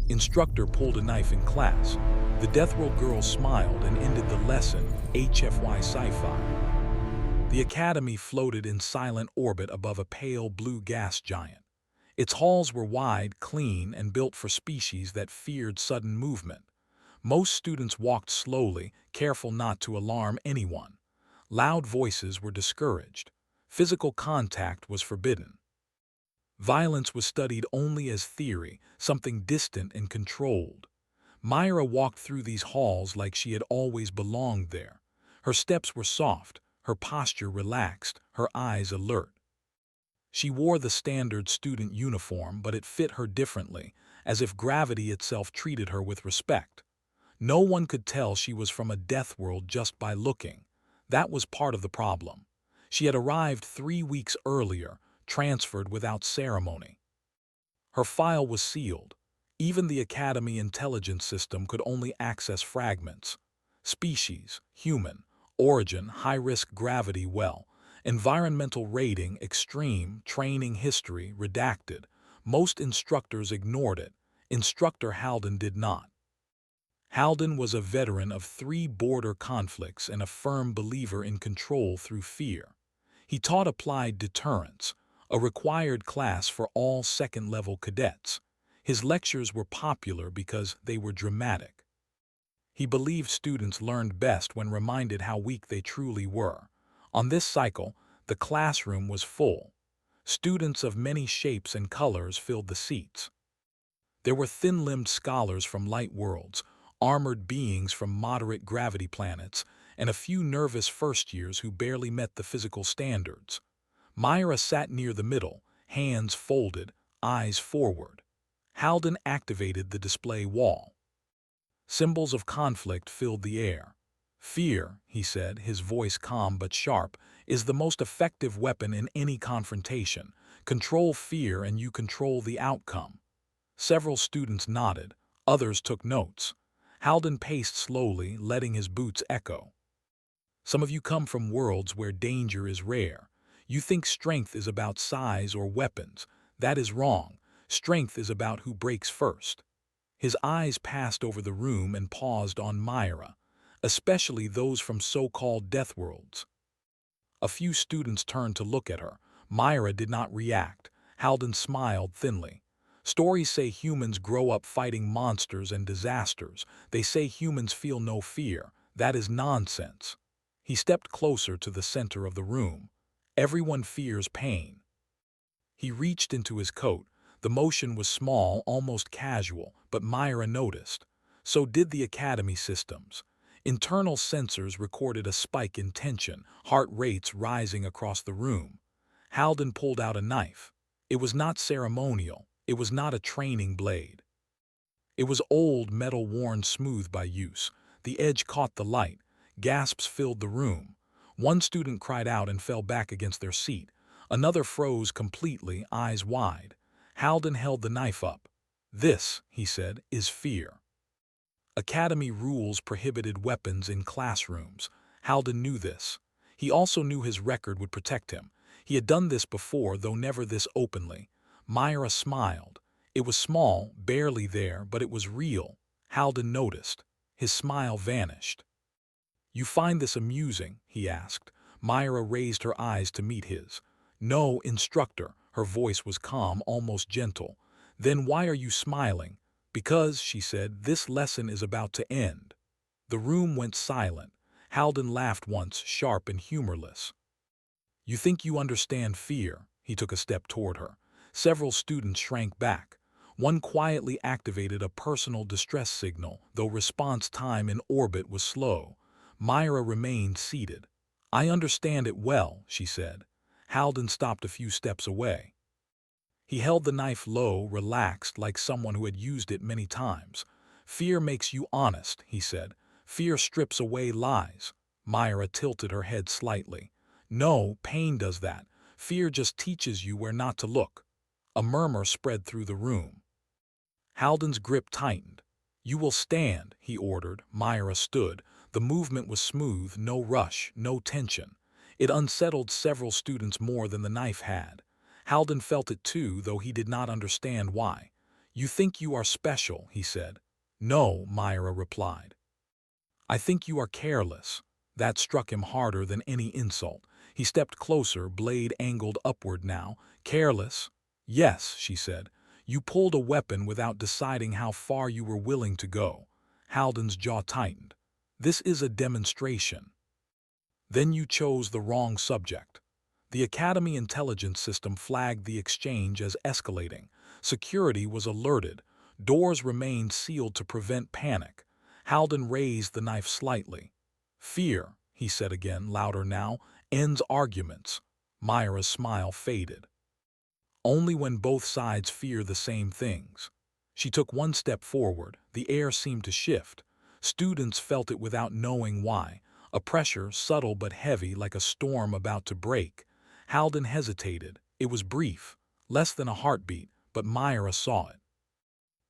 Instructor pulled a knife in class. The Deathworld girl smiled and ended the lesson, HFY Sci-Fi. The academy floated in silent orbit above a pale blue gas giant. Its halls were wide, clean, and built for species that feared sudden movement. Most students walked slowly, careful not to alarm anyone. Loud voices were discouraged. Physical contact was forbidden. Violence was studied only as theory, something distant and controlled. Myra walked through these halls like she had always belonged there. Her steps were soft, her posture relaxed, her eyes alert. She wore the standard student uniform, but it fit her differently, as if gravity itself treated her with respect. No one could tell she was from a death world just by looking. That was part of the problem. She had arrived 3 weeks earlier, transferred without ceremony. Her file was sealed. Even the Academy intelligence system could only access fragments. Species, human. Origin, high-risk gravity well. Environmental rating, extreme. Training history, redacted. Most instructors ignored it. Instructor Halden did not. Halden was a veteran of 3 border conflicts and a firm believer in control through fear. He taught applied deterrence, a required class for all second-level cadets. His lectures were popular because they were dramatic. He believed students learned best when reminded how weak they truly were. On this cycle, the classroom was full. Students of many shapes and colors filled the seats. There were thin-limbed scholars from light worlds, armored beings from moderate gravity planets, and a few nervous first-years who barely met the physical standards. Myra sat near the middle, hands folded, eyes forward. Halden activated the display wall. Symbols of conflict filled the air. Fear, he said, his voice calm but sharp, is the most effective weapon in any confrontation. Control fear and you control the outcome. Several students nodded, others took notes. Halden paced slowly, letting his boots echo. Some of you come from worlds where danger is rare. You think strength is about size or weapons. That is wrong. Strength is about who breaks first. His eyes passed over the room and paused on Myra, especially those from so-called death worlds. A few students turned to look at her. Myra did not react. Halden smiled thinly. Stories say humans grow up fighting monsters and disasters. They say humans feel no fear. That is nonsense. He stepped closer to the center of the room. Everyone fears pain. He reached into his coat. The motion was small, almost casual, but Myra noticed. So did the academy systems. Internal sensors recorded a spike in tension, heart rates rising across the room. Halden pulled out a knife. It was not ceremonial. It was not a training blade. It was old metal worn smooth by use. The edge caught the light. Gasps filled the room. One student cried out and fell back against their seat. Another froze completely, eyes wide. Halden held the knife up. This, he said, is fear. Academy rules prohibited weapons in classrooms. Halden knew this. He also knew his record would protect him. He had done this before, though never this openly. Myra smiled. It was small, barely there, but it was real. Halden noticed. His smile vanished. You find this amusing? He asked. Myra raised her eyes to meet his. No, instructor. Her voice was calm, almost gentle. Then why are you smiling? Because, she said, this lesson is about to end. The room went silent. Halden laughed once, sharp and humorless. You think you understand fear? He took a step toward her. Several students shrank back. One quietly activated a personal distress signal, though response time in orbit was slow. Myra remained seated. I understand it well, she said. Halden stopped a few steps away. He held the knife low, relaxed, like someone who had used it many times. Fear makes you honest, he said. Fear strips away lies. Myra tilted her head slightly. No, pain does that. Fear just teaches you where not to look. A murmur spread through the room. Halden's grip tightened. You will stand, he ordered. Myra stood. The movement was smooth, no rush, no tension. It unsettled several students more than the knife had. Halden felt it too, though he did not understand why. You think you are special, he said. No, Myra replied. I think you are careless. That struck him harder than any insult. He stepped closer, blade angled upward now. Careless? Yes, she said. You pulled a weapon without deciding how far you were willing to go. Halden's jaw tightened. This is a demonstration. Then you chose the wrong subject. The Academy intelligence system flagged the exchange as escalating. Security was alerted. Doors remained sealed to prevent panic. Halden raised the knife slightly. Fear, he said again, louder now, ends arguments. Myra's smile faded. Only when both sides fear the same things. She took one step forward. The air seemed to shift. Students felt it without knowing why. A pressure, subtle but heavy, like a storm about to break. Halden hesitated. It was brief, less than a heartbeat, but Myra saw it.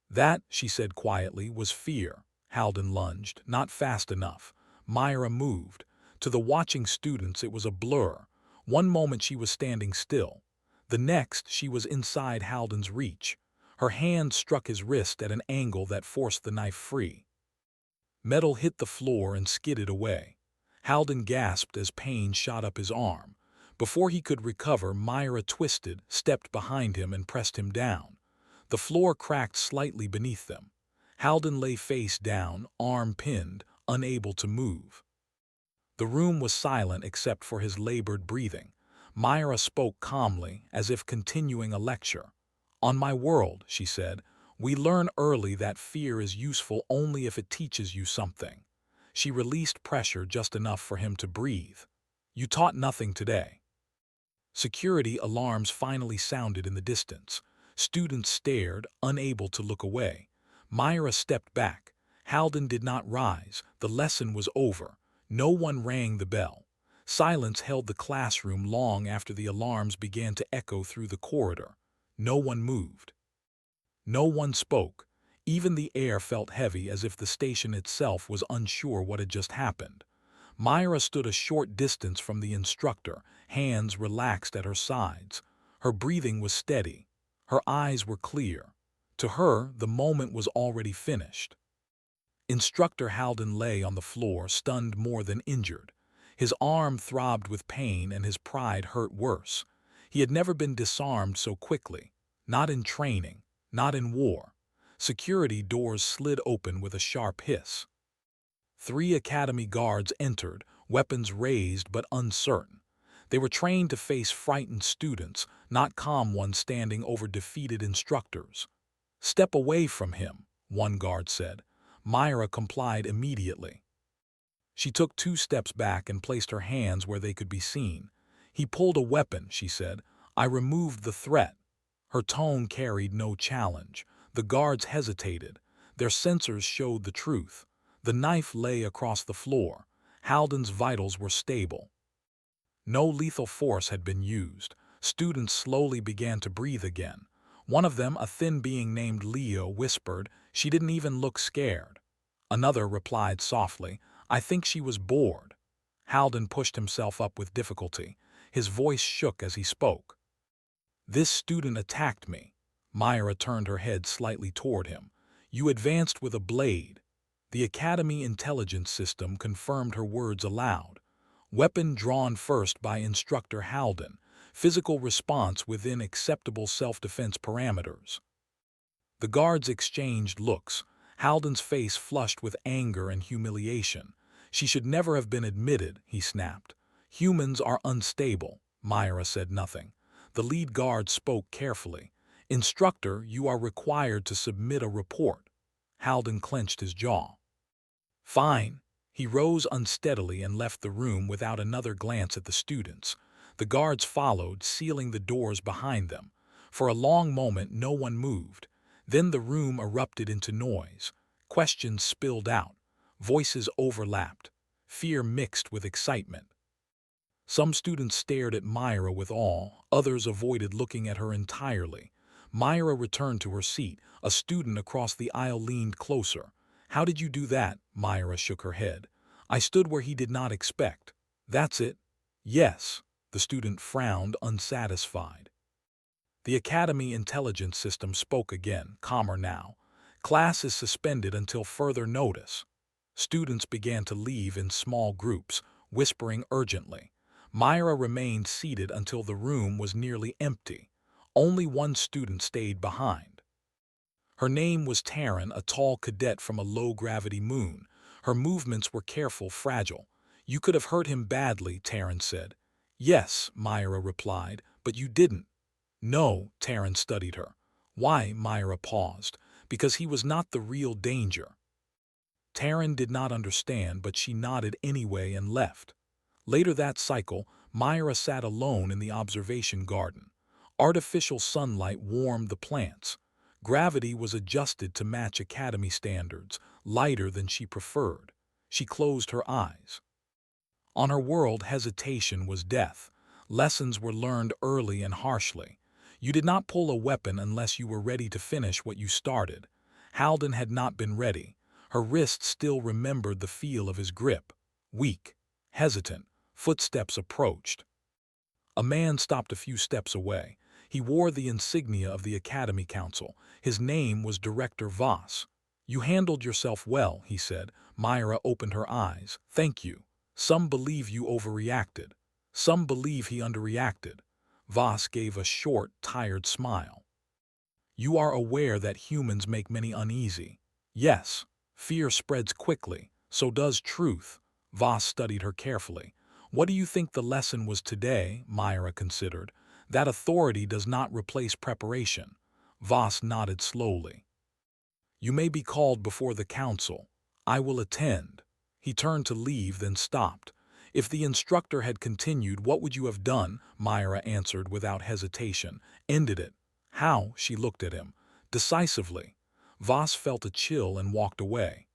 That, she said quietly, was fear. Halden lunged, not fast enough. Myra moved. To the watching students it was a blur. One moment she was standing still. The next she was inside Halden's reach. Her hand struck his wrist at an angle that forced the knife free. Metal hit the floor and skidded away. Halden gasped as pain shot up his arm. Before he could recover, Myra twisted, stepped behind him and pressed him down. The floor cracked slightly beneath them. Halden lay face down, arm pinned, unable to move. The room was silent except for his labored breathing. Myra spoke calmly, as if continuing a lecture. On my world, she said, we learn early that fear is useful only if it teaches you something. She released pressure just enough for him to breathe. You taught nothing today. Security alarms finally sounded in the distance. Students stared, unable to look away. Myra stepped back. Halden did not rise. The lesson was over. No one rang the bell. Silence held the classroom long after the alarms began to echo through the corridor. No one moved. No one spoke. Even the air felt heavy, as if the station itself was unsure what had just happened. Myra stood a short distance from the instructor, hands relaxed at her sides. Her breathing was steady. Her eyes were clear. To her, the moment was already finished. Instructor Halden lay on the floor, stunned more than injured. His arm throbbed with pain and his pride hurt worse. He had never been disarmed so quickly. Not in training, not in war. Security doors slid open with a sharp hiss. 3 Academy guards entered, weapons raised but uncertain. They were trained to face frightened students, not calm ones standing over defeated instructors. Step away from him, one guard said. Myra complied immediately. She took 2 steps back and placed her hands where they could be seen. He pulled a weapon, she said. I removed the threat. Her tone carried no challenge. The guards hesitated. Their sensors showed the truth. The knife lay across the floor. Halden's vitals were stable. No lethal force had been used. Students slowly began to breathe again. One of them, a thin being named Leo, whispered, "She didn't even look scared." Another replied softly, "I think she was bored." Halden pushed himself up with difficulty. His voice shook as he spoke. "This student attacked me." Myra turned her head slightly toward him. "You advanced with a blade." The Academy intelligence system confirmed her words aloud. Weapon drawn first by Instructor Halden. Physical response within acceptable self-defense parameters. The guards exchanged looks. Halden's face flushed with anger and humiliation. "She should never have been admitted," he snapped. "Humans are unstable." Myra said nothing. The lead guard spoke carefully. "Instructor, you are required to submit a report." Halden clenched his jaw. "Fine." He rose unsteadily and left the room without another glance at the students. The guards followed, sealing the doors behind them. For a long moment no one moved. Then the room erupted into noise. Questions spilled out. Voices overlapped. Fear mixed with excitement. Some students stared at Myra with awe. Others avoided looking at her entirely. Myra returned to her seat. A student across the aisle leaned closer. "How did you do that?" Myra shook her head. "I stood where he did not expect." "That's it?" "Yes." The student frowned, unsatisfied. The Academy intelligence system spoke again, calmer now. Class is suspended until further notice. Students began to leave in small groups, whispering urgently. Myra remained seated until the room was nearly empty. Only one student stayed behind. Her name was Taryn, a tall cadet from a low-gravity moon. Her movements were careful, fragile. "You could have hurt him badly," Taryn said. "Yes," Myra replied, "but you didn't." "No," Taryn studied her. "Why?" Myra paused. "Because he was not the real danger." Taryn did not understand, but she nodded anyway and left. Later that cycle, Myra sat alone in the observation garden. Artificial sunlight warmed the plants. Gravity was adjusted to match Academy standards, lighter than she preferred. She closed her eyes. On her world, hesitation was death. Lessons were learned early and harshly. You did not pull a weapon unless you were ready to finish what you started. Halden had not been ready. Her wrist still remembered the feel of his grip. Weak, hesitant, footsteps approached. A man stopped a few steps away. He wore the insignia of the Academy Council. His name was Director Voss. "You handled yourself well," he said. Myra opened her eyes. "Thank you. Some believe you overreacted. Some believe he underreacted." Voss gave a short, tired smile. "You are aware that humans make many uneasy." "Yes. Fear spreads quickly. So does truth." Voss studied her carefully. "What do you think the lesson was today?" Myra considered. "That authority does not replace preparation." Voss nodded slowly. "You may be called before the council. I will attend." He turned to leave, then stopped. "If the instructor had continued, what would you have done?" Myra answered without hesitation. "Ended it." "How?" She looked at him. "Decisively." Voss felt a chill and walked away.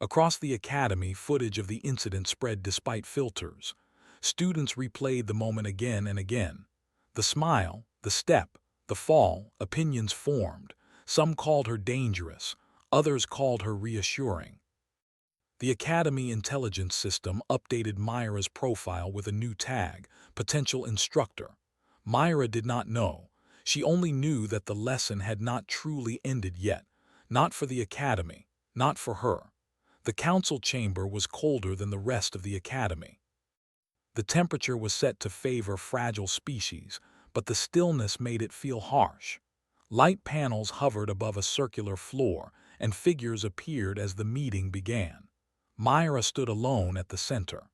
Across the academy, footage of the incident spread despite filters. Students replayed the moment again and again. The smile, the step, the fall, opinions formed. Some called her dangerous, others called her reassuring. The Academy intelligence system updated Myra's profile with a new tag, potential instructor. Myra did not know. She only knew that the lesson had not truly ended yet. Not for the Academy, not for her. The council chamber was colder than the rest of the Academy. The temperature was set to favor fragile species, but the stillness made it feel harsh. Light panels hovered above a circular floor, and figures appeared as the meeting began. Myra stood alone at the center.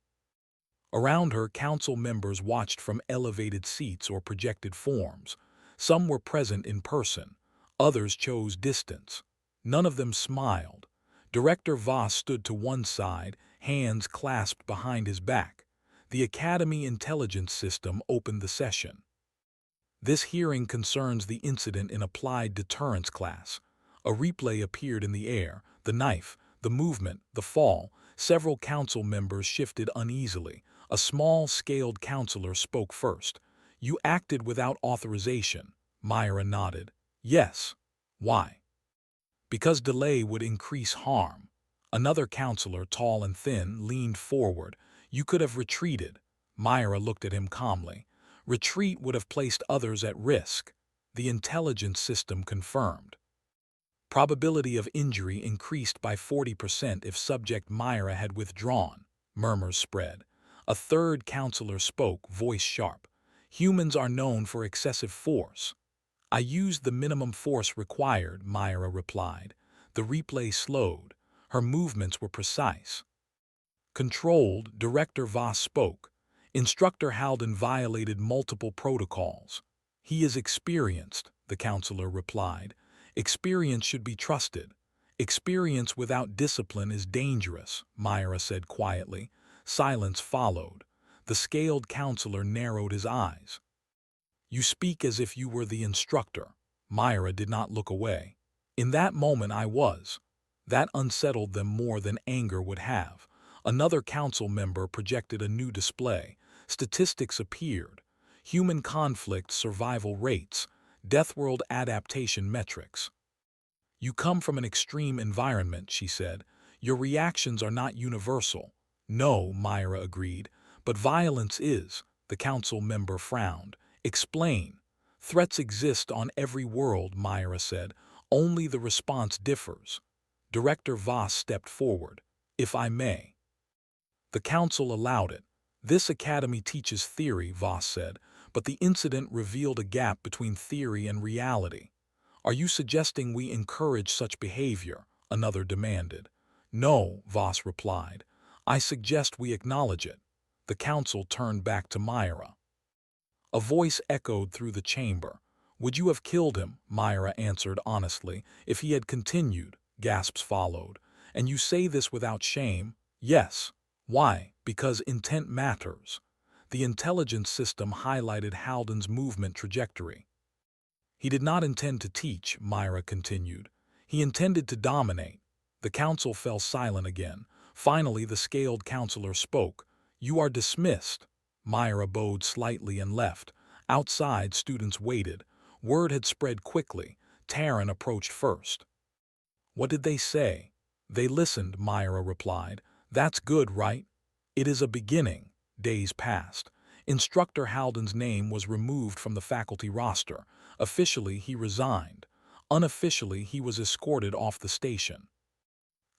Around her, council members watched from elevated seats or projected forms. Some were present in person, others chose distance. None of them smiled. Director Voss stood to one side, hands clasped behind his back. The Academy intelligence system opened the session. "This hearing concerns the incident in applied deterrence class." A replay appeared in the air, the knife, the movement, the fall. Several council members shifted uneasily. A small, scaled counselor spoke first. "You acted without authorization." Myra nodded. "Yes." "Why?" "Because delay would increase harm." Another counselor, tall and thin, leaned forward. "You could have retreated." Myra looked at him calmly. "Retreat would have placed others at risk." The intelligence system confirmed. Probability of injury increased by 40% if subject Myra had withdrawn. Murmurs spread. A third counselor spoke, voice sharp. "Humans are known for excessive force." "I used the minimum force required," Myra replied. The replay slowed. Her movements were precise. Controlled, Director Voss spoke. "Instructor Halden violated multiple protocols." "He is experienced," the counselor replied. "Experience should be trusted." "Experience without discipline is dangerous," Myra said quietly. Silence followed. The scaled counselor narrowed his eyes. "You speak as if you were the instructor." Myra did not look away. "In that moment I was." That unsettled them more than anger would have. Another council member projected a new display. Statistics appeared. Human conflict survival rates. Deathworld adaptation metrics. "You come from an extreme environment," she said. "Your reactions are not universal." "No," Myra agreed. "But violence is." The council member frowned. "Explain." Threats exist on every world, Myra said. Only the response differs. Director Voss stepped forward. If I may. The council allowed it. This academy teaches theory, Voss said, but the incident revealed a gap between theory and reality. Are you suggesting we encourage such behavior? Another demanded. No, Voss replied. I suggest we acknowledge it. The council turned back to Myra. A voice echoed through the chamber. Would you have killed him? Myra answered honestly. If he had continued, gasps followed. And you say this without shame? Yes. Why? Because intent matters. The intelligence system highlighted Halden's movement trajectory. He did not intend to teach, Myra continued. He intended to dominate. The council fell silent again. Finally, the scaled counselor spoke. You are dismissed. Myra bowed slightly and left. Outside, students waited. Word had spread quickly. Taryn approached first. What did they say? They listened, Myra replied. That's good, right? It is a beginning. Days passed. Instructor Halden's name was removed from the faculty roster. Officially, he resigned. Unofficially, he was escorted off the station.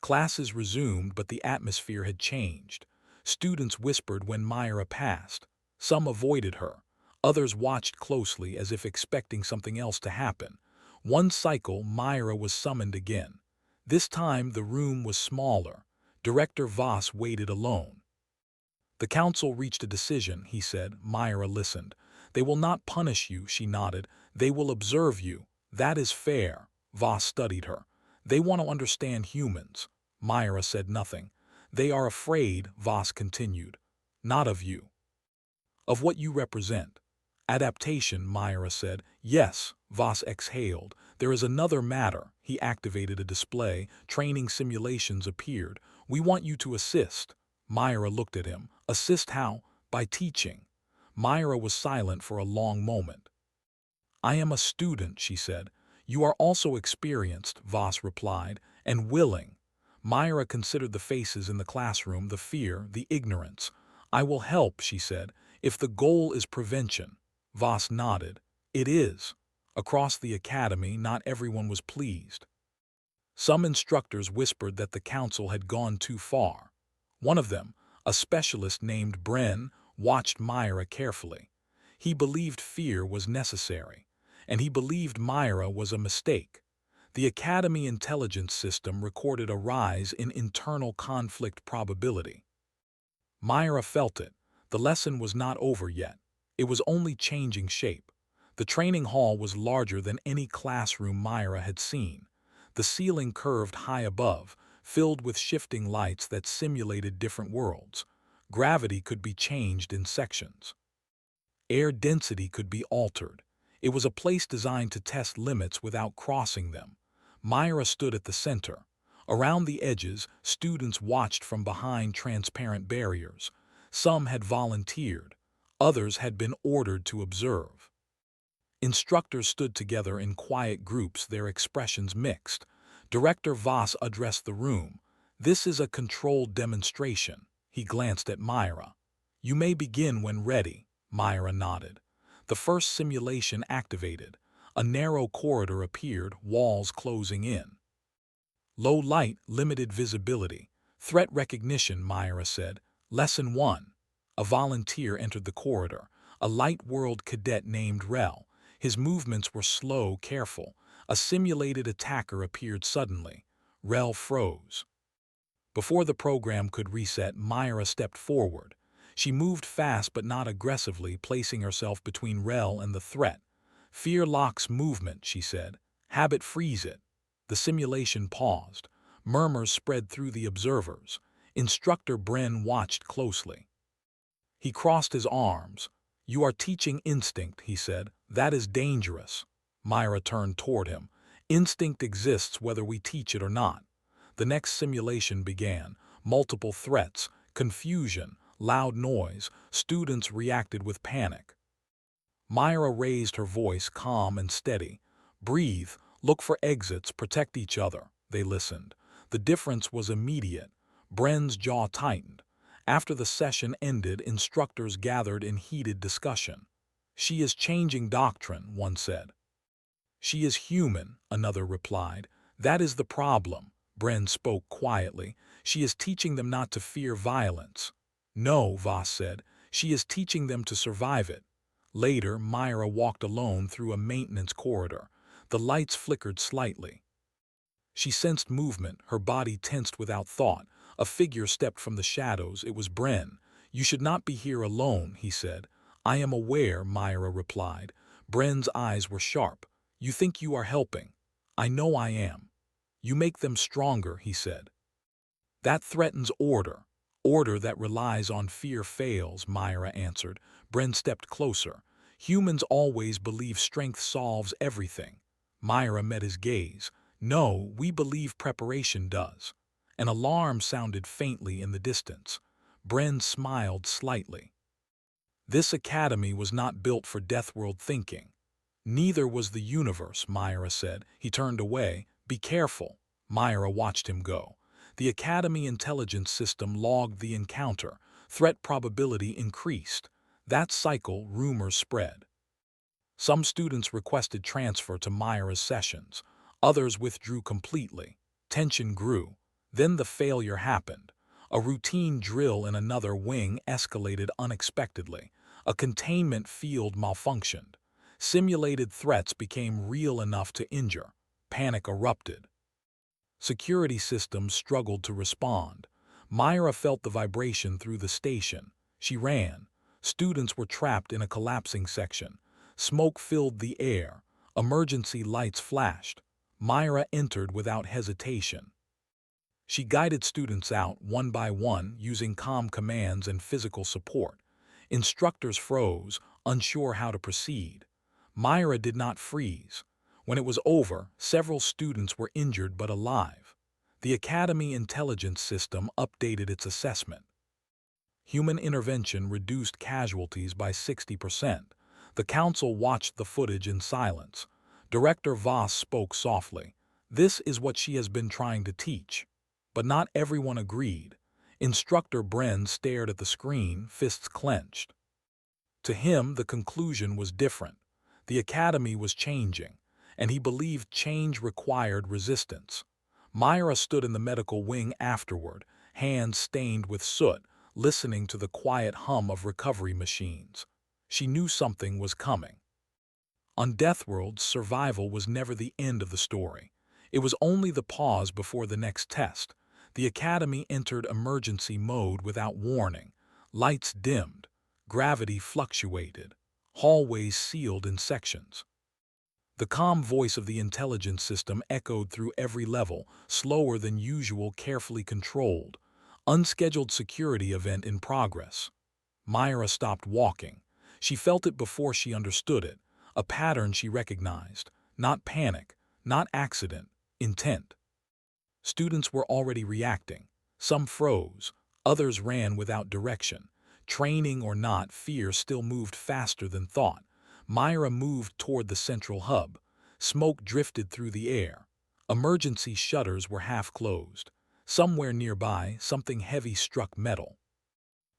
Classes resumed, but the atmosphere had changed. Students whispered when Myra passed. Some avoided her. Others watched closely as if expecting something else to happen. One cycle, Myra was summoned again. This time, the room was smaller. Director Voss waited alone. The council reached a decision, he said. Myra listened. They will not punish you, she nodded. They will observe you. That is fair. Voss studied her. They want to understand humans. Myra said nothing. They are afraid, Voss continued. Not of you. Of what you represent. Adaptation, Myra said. Yes, Voss exhaled. There is another matter. He activated a display. Training simulations appeared. We want you to assist. Myra looked at him. Assist how? By teaching. Myra was silent for a long moment. I am a student, she said. You are also experienced, Voss replied, and willing. Myra considered the faces in the classroom, the fear, the ignorance. I will help, she said, if the goal is prevention. Voss nodded. It is. Across the academy, not everyone was pleased. Some instructors whispered that the council had gone too far. One of them, a specialist named Bren, watched Myra carefully. He believed fear was necessary, and he believed Myra was a mistake. The Academy intelligence system recorded a rise in internal conflict probability. Myra felt it. The lesson was not over yet. It was only changing shape. The training hall was larger than any classroom Myra had seen. The ceiling curved high above, filled with shifting lights that simulated different worlds. Gravity could be changed in sections. Air density could be altered. It was a place designed to test limits without crossing them. Myra stood at the center. Around the edges, students watched from behind transparent barriers. Some had volunteered. Others had been ordered to observe. Instructors stood together in quiet groups, their expressions mixed. Director Voss addressed the room. This is a controlled demonstration. He glanced at Myra. You may begin when ready. Myra nodded. The first simulation activated. A narrow corridor appeared, walls closing in. Low light, limited visibility. Threat recognition, Myra said. Lesson 1. A volunteer entered the corridor. A light world cadet named Rel. His movements were slow, careful. A simulated attacker appeared suddenly. Rel froze. Before the program could reset, Myra stepped forward. She moved fast but not aggressively, placing herself between Rel and the threat. Fear locks movement, she said. Habit frees it. The simulation paused. Murmurs spread through the observers. Instructor Bren watched closely. He crossed his arms. You are teaching instinct, he said. That is dangerous. Myra turned toward him. Instinct exists whether we teach it or not. The next simulation began. Multiple threats, confusion, loud noise. Students reacted with panic. Myra raised her voice, calm and steady. Breathe, look for exits, protect each other. They listened. The difference was immediate. Bren's jaw tightened. After the session ended, instructors gathered in heated discussion. She is changing doctrine, one said. She is human, another replied. That is the problem, Bren spoke quietly. She is teaching them not to fear violence. No, Voss said. She is teaching them to survive it. Later, Myra walked alone through a maintenance corridor. The lights flickered slightly. She sensed movement, her body tensed without thought. A figure stepped from the shadows. It was Bren. You should not be here alone, he said. I am aware, Myra replied. Bren's eyes were sharp. You think you are helping. I know I am. You make them stronger, he said. That threatens order. Order that relies on fear fails, Myra answered. Bren stepped closer. Humans always believe strength solves everything. Myra met his gaze. No, we believe preparation does. An alarm sounded faintly in the distance. Bren smiled slightly. This academy was not built for Deathworld thinking. Neither was the universe, Myra said. He turned away. Be careful. Myra watched him go. The Academy intelligence system logged the encounter. Threat probability increased. That cycle, rumors spread. Some students requested transfer to Myra's sessions. Others withdrew completely. Tension grew. Then the failure happened. A routine drill in another wing escalated unexpectedly. A containment field malfunctioned. Simulated threats became real enough to injure. Panic erupted. Security systems struggled to respond. Myra felt the vibration through the station. She ran. Students were trapped in a collapsing section. Smoke filled the air. Emergency lights flashed. Myra entered without hesitation. She guided students out one by one using calm commands and physical support. Instructors froze, unsure how to proceed. Myra did not freeze. When it was over, several students were injured but alive. The Academy intelligence system updated its assessment. Human intervention reduced casualties by 60%. The council watched the footage in silence. Director Voss spoke softly. This is what she has been trying to teach. But not everyone agreed. Instructor Bren stared at the screen, fists clenched. To him, the conclusion was different. The Academy was changing, and he believed change required resistance. Myra stood in the medical wing afterward, hands stained with soot, listening to the quiet hum of recovery machines. She knew something was coming. On Deathworld, survival was never the end of the story. It was only the pause before the next test. The Academy entered emergency mode without warning. Lights dimmed. Gravity fluctuated. Hallways sealed in sections. The calm voice of the intelligence system echoed through every level, slower than usual, carefully controlled. Unscheduled security event in progress. Myra stopped walking. She felt it before she understood it. A pattern she recognized. Not panic, not accident, intent. Students were already reacting. Some froze. Others ran without direction. Training or not, fear still moved faster than thought. Myra moved toward the central hub. Smoke drifted through the air. Emergency shutters were half closed. Somewhere nearby, something heavy struck metal.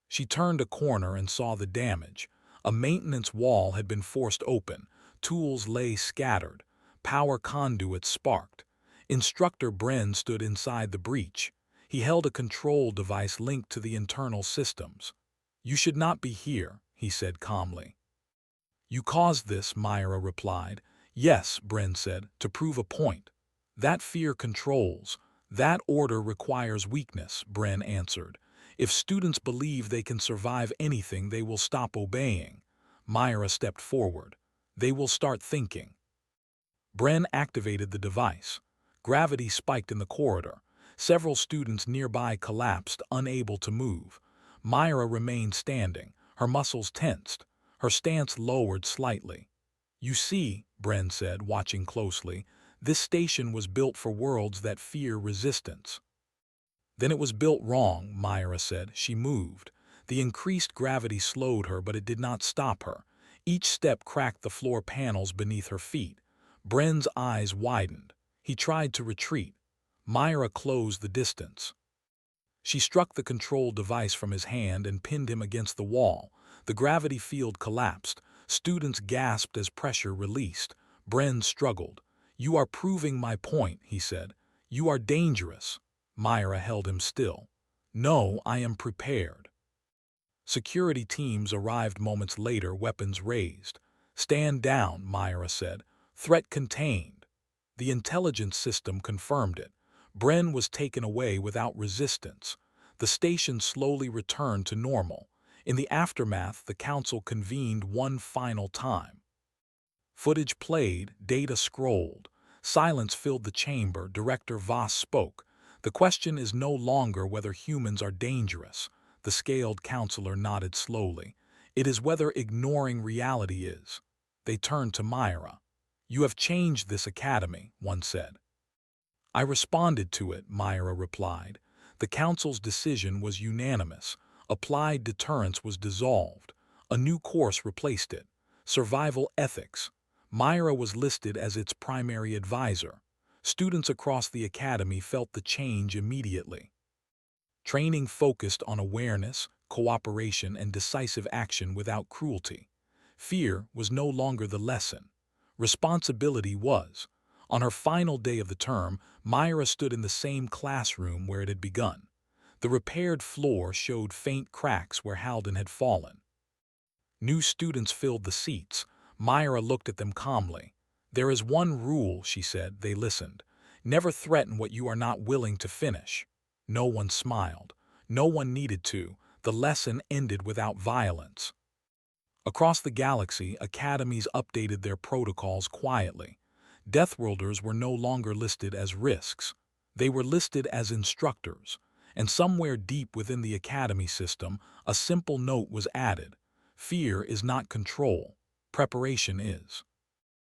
She turned a corner and saw the damage. A maintenance wall had been forced open. Tools lay scattered. Power conduits sparked. Instructor Bren stood inside the breach. He held a control device linked to the internal systems. You should not be here, he said calmly. You caused this, Myra replied. Yes, Bren said, to prove a point. That fear controls. That order requires weakness, Bren answered. If students believe they can survive anything, they will stop obeying. Myra stepped forward. They will start thinking. Bren activated the device. Gravity spiked in the corridor. Several students nearby collapsed, unable to move. Myra remained standing, her muscles tensed. Her stance lowered slightly. You see, Bren said, watching closely, this station was built for worlds that fear resistance. Then it was built wrong, Myra said. She moved. The increased gravity slowed her, but it did not stop her. Each step cracked the floor panels beneath her feet. Bren's eyes widened. He tried to retreat. Myra closed the distance. She struck the control device from his hand and pinned him against the wall. The gravity field collapsed. Students gasped as pressure released. Bren struggled. "You are proving my point," he said. "You are dangerous." Myra held him still. "No, I am prepared." Security teams arrived moments later, weapons raised. "Stand down," Myra said. "Threat contained." The intelligence system confirmed it. Bren was taken away without resistance. The station slowly returned to normal. In the aftermath, the council convened one final time. Footage played, data scrolled. Silence filled the chamber. Director Voss spoke. "The question is no longer whether humans are dangerous." The scaled counselor nodded slowly. "It is whether ignoring reality is." They turned to Myra. "You have changed this academy," one said. "I responded to it," Myra replied. "The council's decision was unanimous. Applied deterrence was dissolved. A new course replaced it. Survival ethics." Myra was listed as its primary advisor. Students across the academy felt the change immediately. Training focused on awareness, cooperation, and decisive action without cruelty. Fear was no longer the lesson. Responsibility was. On her final day of the term, Myra stood in the same classroom where it had begun. The repaired floor showed faint cracks where Halden had fallen. New students filled the seats. Myra looked at them calmly. "There is one rule," she said. They listened. "Never threaten what you are not willing to finish." No one smiled. No one needed to. The lesson ended without violence. Across the galaxy, academies updated their protocols quietly. Deathworlders were no longer listed as risks. They were listed as instructors. And somewhere deep within the academy system, a simple note was added. Fear is not control. Preparation is.